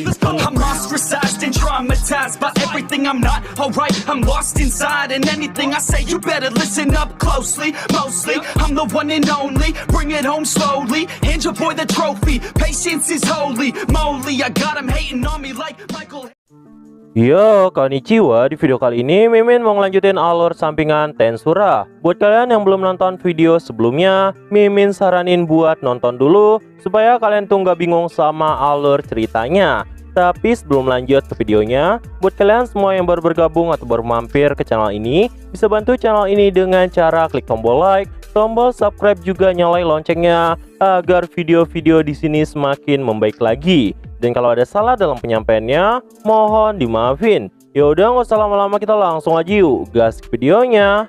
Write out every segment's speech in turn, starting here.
I'm ostracized and traumatized by everything I'm not alright. I'm lost inside, and anything I say you better listen up closely. Mostly, I'm the one and only. Bring it home slowly. Hand your boy the trophy. Patience is holy moly. I got him hating on me like Michael. Yo, konnichiwa. Di video kali ini Mimin mau ngelanjutin alur sampingan Tensura. Buat kalian yang belum nonton video sebelumnya, Mimin saranin buat nonton dulu supaya kalian tuh nggak bingung sama alur ceritanya. Tapi sebelum lanjut ke videonya, buat kalian semua yang baru bergabung atau baru mampir ke channel ini, bisa bantu channel ini dengan cara klik tombol like, tombol subscribe, juga nyalain loncengnya agar video-video di sini semakin membaik lagi. Dan kalau ada salah dalam penyampaiannya, mohon dimaafin. Yaudah, nggak usah lama-lama, kita langsung aja yuk gas ke videonya.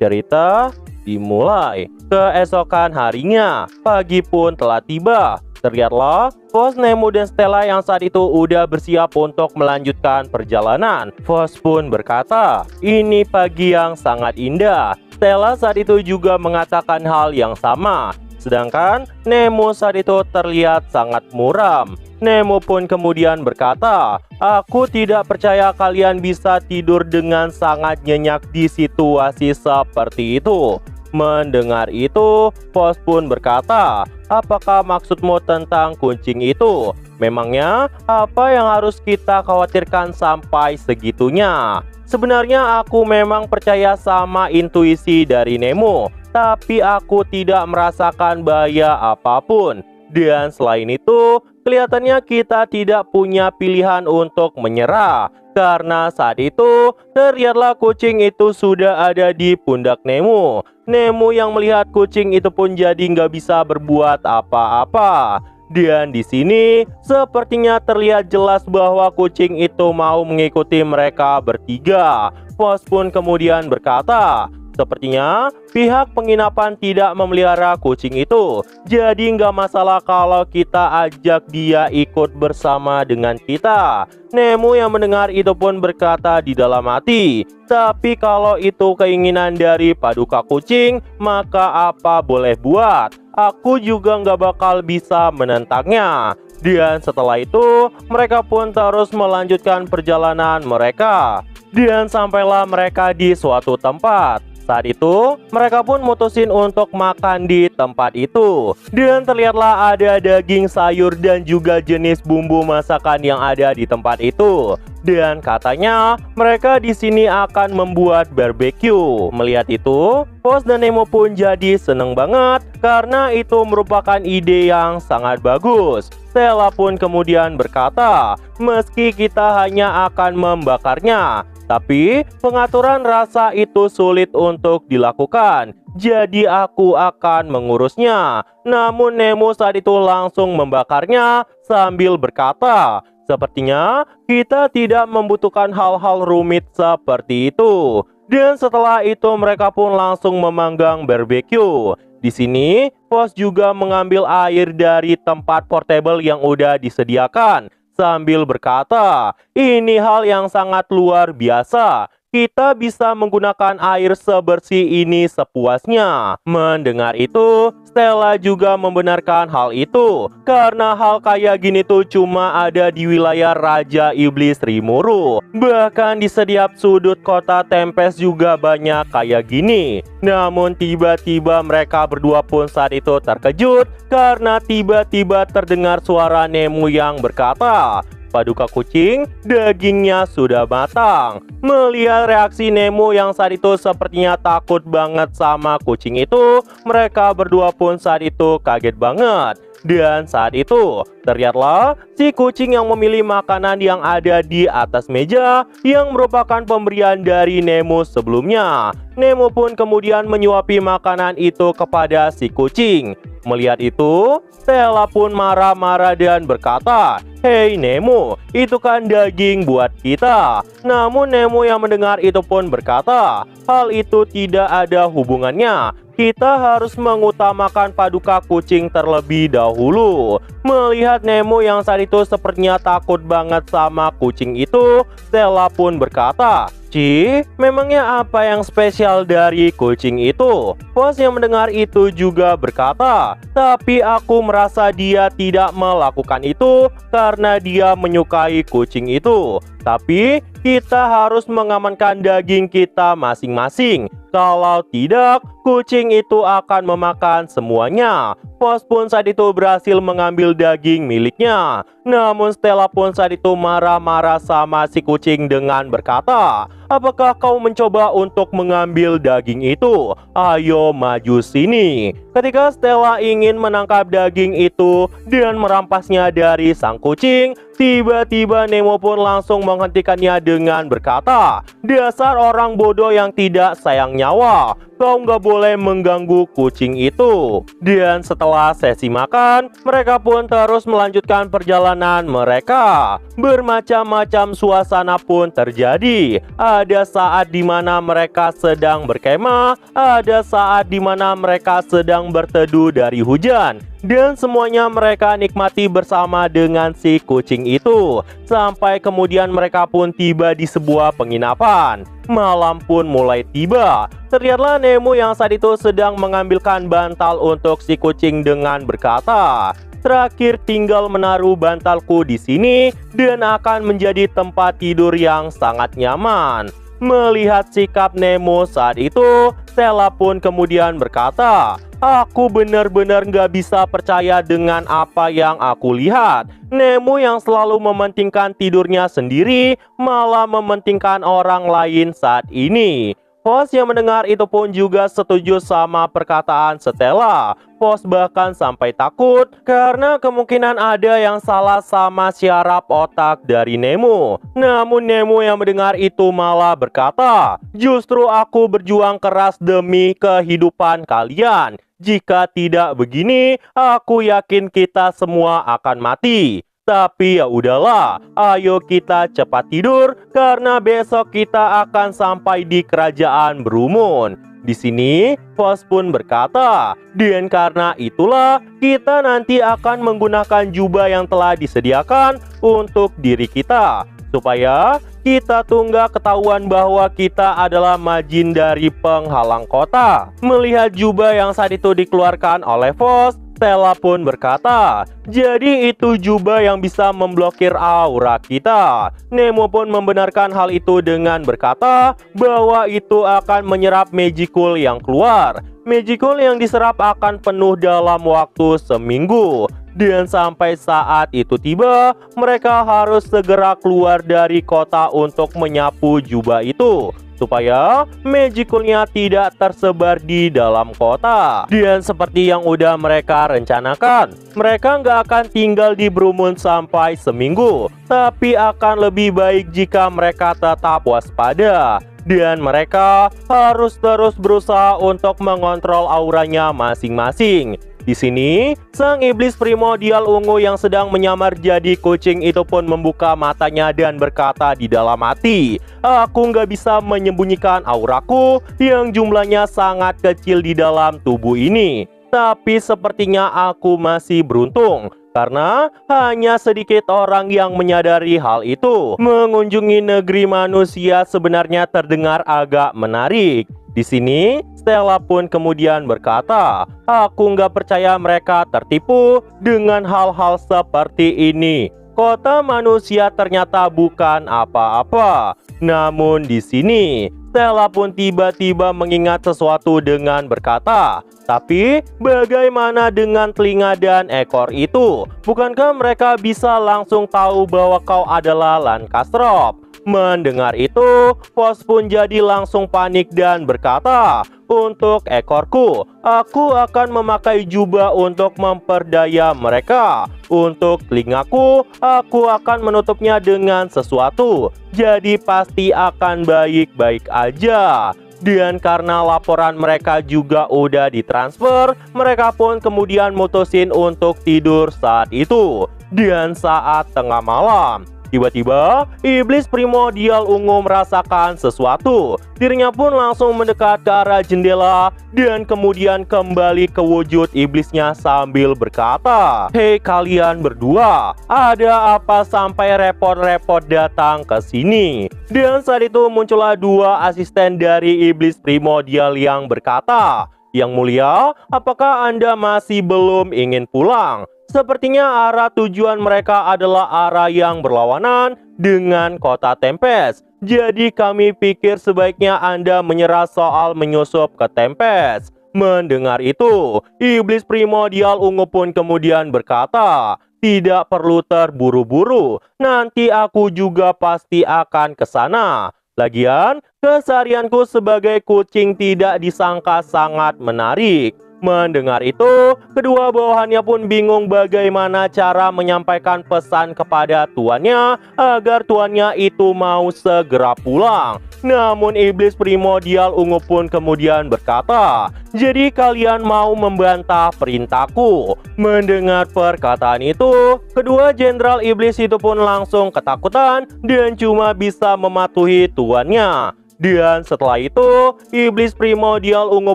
Cerita dimulai. Keesokan harinya, pagi pun telah tiba. Terlihatlah Fox, Nemo, dan Stella yang saat itu udah bersiap untuk melanjutkan perjalanan. Fox pun berkata, ini pagi yang sangat indah. Stella saat itu juga mengatakan hal yang sama. Sedangkan Nemo saat itu terlihat sangat muram. Nemo pun kemudian berkata, aku tidak percaya kalian bisa tidur dengan sangat nyenyak di situasi seperti itu. Mendengar itu, Fox pun berkata, apakah maksudmu tentang kucing itu? Memangnya apa yang harus kita khawatirkan sampai segitunya? Sebenarnya aku memang percaya sama intuisi dari Nemo, tapi aku tidak merasakan bahaya apapun. Dan selain itu, kelihatannya kita tidak punya pilihan untuk menyerah. Karena saat itu, terlihatlah kucing itu sudah ada di pundak Nemo. Nemo yang melihat kucing itu pun jadi nggak bisa berbuat apa-apa. Dan di sini, sepertinya terlihat jelas bahwa kucing itu mau mengikuti mereka bertiga. Fox pun kemudian berkata, sepertinya pihak penginapan tidak memelihara kucing itu. Jadi nggak masalah kalau kita ajak dia ikut bersama dengan kita. Nemo yang mendengar itu pun berkata di dalam hati, tapi kalau itu keinginan dari paduka kucing, maka apa boleh buat. Aku juga nggak bakal bisa menentangnya. Dan setelah itu, mereka pun terus melanjutkan perjalanan mereka. Dan sampailah mereka di suatu tempat. Saat itu, mereka pun mutusin untuk makan di tempat itu. Dan terlihatlah ada daging, sayur, dan juga jenis bumbu masakan yang ada di tempat itu. Dan katanya, mereka di sini akan membuat barbeque. Melihat itu, Fox dan Nemo pun jadi seneng banget karena itu merupakan ide yang sangat bagus. Stella pun kemudian berkata, meski kita hanya akan membakarnya, tapi pengaturan rasa itu sulit untuk dilakukan. Jadi aku akan mengurusnya. Namun Nemo saat itu langsung membakarnya sambil berkata, sepertinya kita tidak membutuhkan hal-hal rumit seperti itu. Dan setelah itu mereka pun langsung memanggang barbeque. Di sini, Fox juga mengambil air dari tempat portable yang udah disediakan. Sambil berkata, ini hal yang sangat luar biasa. Kita bisa menggunakan air sebersih ini sepuasnya. Mendengar itu, Stella juga membenarkan hal itu. Karena hal kayak gini tuh cuma ada di wilayah Raja Iblis Rimuru. Bahkan di setiap sudut kota Tempest juga banyak kayak gini. Namun tiba-tiba mereka berdua pun saat itu terkejut karena tiba-tiba terdengar suara Nemo yang berkata, paduka kucing, dagingnya sudah matang. Melihat reaksi Nemo yang saat itu sepertinya takut banget sama kucing itu, mereka berdua pun saat itu kaget banget. Dan saat itu, terlihatlah si kucing yang memilih makanan yang ada di atas meja yang merupakan pemberian dari Nemo sebelumnya. Nemo pun kemudian menyuapi makanan itu kepada si kucing. Melihat itu, Stella pun marah-marah dan berkata, hei Nemo, itu kan daging buat kita. Namun Nemo yang mendengar itu pun berkata, hal itu tidak ada hubungannya. Kita harus mengutamakan paduka kucing terlebih dahulu. Melihat Nemo yang saat itu sepertinya takut banget sama kucing itu, Stella pun berkata, Ci, memangnya apa yang spesial dari kucing itu? Bos yang mendengar itu juga berkata, tapi aku merasa dia tidak melakukan itu karena dia menyukai kucing itu. Tapi kita harus mengamankan daging kita masing-masing. Kalau tidak, kucing itu akan memakan semuanya. Bos pun saat itu berhasil mengambil daging miliknya. Namun Stella pun saat itu marah-marah sama si kucing dengan berkata, apakah kau mencoba untuk mengambil daging itu? Ayo maju sini. Ketika Stella ingin menangkap daging itu dan merampasnya dari sang kucing, tiba-tiba Nemo pun langsung menghentikannya dengan berkata, dasar orang bodoh yang tidak sayang nyawa, kau nggak boleh mengganggu kucing itu. Dan setelah sesi makan, mereka pun terus melanjutkan perjalanan mereka. Bermacam-macam suasana pun terjadi. Ada saat di mana mereka sedang berkemah, ada saat di mana mereka sedang berteduh dari hujan. Dan semuanya mereka nikmati bersama dengan si kucing itu. Sampai kemudian mereka pun tiba di sebuah penginapan. Malam pun mulai tiba. Terlihatlah Nemo yang saat itu sedang mengambilkan bantal untuk si kucing dengan berkata, terakhir tinggal menaruh bantalku di sini dan akan menjadi tempat tidur yang sangat nyaman. Melihat sikap Nemo saat itu, Stella pun kemudian berkata, aku benar-benar gak bisa percaya dengan apa yang aku lihat. Nemo yang selalu mementingkan tidurnya sendiri malah mementingkan orang lain saat ini. Bos yang mendengar itu pun juga setuju sama perkataan Stella. Bos bahkan sampai takut karena kemungkinan ada yang salah sama syaraf otak dari Nemo. Namun Nemo yang mendengar itu malah berkata, justru aku berjuang keras demi kehidupan kalian. Jika tidak begini, aku yakin kita semua akan mati. Tapi ya udahlah, ayo kita cepat tidur karena besok kita akan sampai di kerajaan Brumun. Di sini, Bos pun berkata, dan karena itulah kita nanti akan menggunakan jubah yang telah disediakan untuk diri kita, supaya kita tuh nggak ketahuan bahwa kita adalah majin dari penghalang kota. Melihat jubah yang saat itu dikeluarkan oleh Bos, Stella pun berkata, jadi itu jubah yang bisa memblokir aura kita. Nemo pun membenarkan hal itu dengan berkata bahwa itu akan menyerap Magicool yang keluar. Magicool yang diserap akan penuh dalam waktu seminggu. Dan sampai saat itu tiba, mereka harus segera keluar dari kota untuk menyapu jubah itu, supaya Magicoolnya tidak tersebar di dalam kota. Dan seperti yang udah mereka rencanakan, mereka nggak akan tinggal di Brumun sampai seminggu, tapi akan lebih baik jika mereka tetap waspada. Dan mereka harus terus berusaha untuk mengontrol auranya masing-masing. Di sini, sang iblis primordial ungu yang sedang menyamar jadi kucing itu pun membuka matanya dan berkata di dalam hati, aku nggak bisa menyembunyikan auraku yang jumlahnya sangat kecil di dalam tubuh ini. Tapi sepertinya aku masih beruntung, karena hanya sedikit orang yang menyadari hal itu. Mengunjungi negeri manusia sebenarnya terdengar agak menarik. Di sini, Stella pun kemudian berkata, aku nggak percaya mereka tertipu dengan hal-hal seperti ini. Kota manusia ternyata bukan apa-apa. Namun di sini, Stella pun tiba-tiba mengingat sesuatu dengan berkata, tapi bagaimana dengan telinga dan ekor itu? Bukankah mereka bisa langsung tahu bahwa kau adalah Lancastrope? Mendengar itu, Bos pun jadi langsung panik dan berkata, untuk ekorku, aku akan memakai jubah untuk memperdaya mereka. Untuk telingaku, aku akan menutupnya dengan sesuatu. Jadi pasti akan baik-baik aja. Dan karena laporan mereka juga udah ditransfer, mereka pun kemudian mutusin untuk tidur saat itu. Dan saat tengah malam, Tiba-tiba, iblis primordial ungu merasakan sesuatu. Dirinya pun langsung mendekat ke arah jendela dan kemudian kembali ke wujud iblisnya sambil berkata, "Hei kalian berdua, ada apa sampai repot-repot datang ke sini?" Dan saat itu muncullah dua asisten dari iblis primordial yang berkata, "Yang mulia, apakah Anda masih belum ingin pulang? Sepertinya arah tujuan mereka adalah arah yang berlawanan dengan kota Tempest. Jadi kami pikir sebaiknya Anda menyerah soal menyusup ke Tempest." Mendengar itu, iblis primordial ungu pun kemudian berkata, "Tidak perlu terburu-buru, nanti aku juga pasti akan ke sana. Lagian, keseharianku sebagai kucing tidak disangka sangat menarik." Mendengar itu, kedua bawahannya pun bingung bagaimana cara menyampaikan pesan kepada tuannya agar tuannya itu mau segera pulang. Namun iblis primordial ungu pun kemudian berkata, "Jadi kalian mau membantah perintahku?" Mendengar perkataan itu, kedua jenderal iblis itu pun langsung ketakutan dan cuma bisa mematuhi tuannya. Dan setelah itu, iblis primordial ungu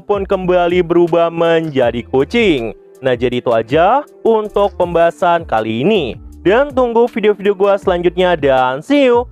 pun kembali berubah menjadi kucing. Nah, jadi itu aja untuk pembahasan kali ini. Dan tunggu video-video gua selanjutnya dan see you!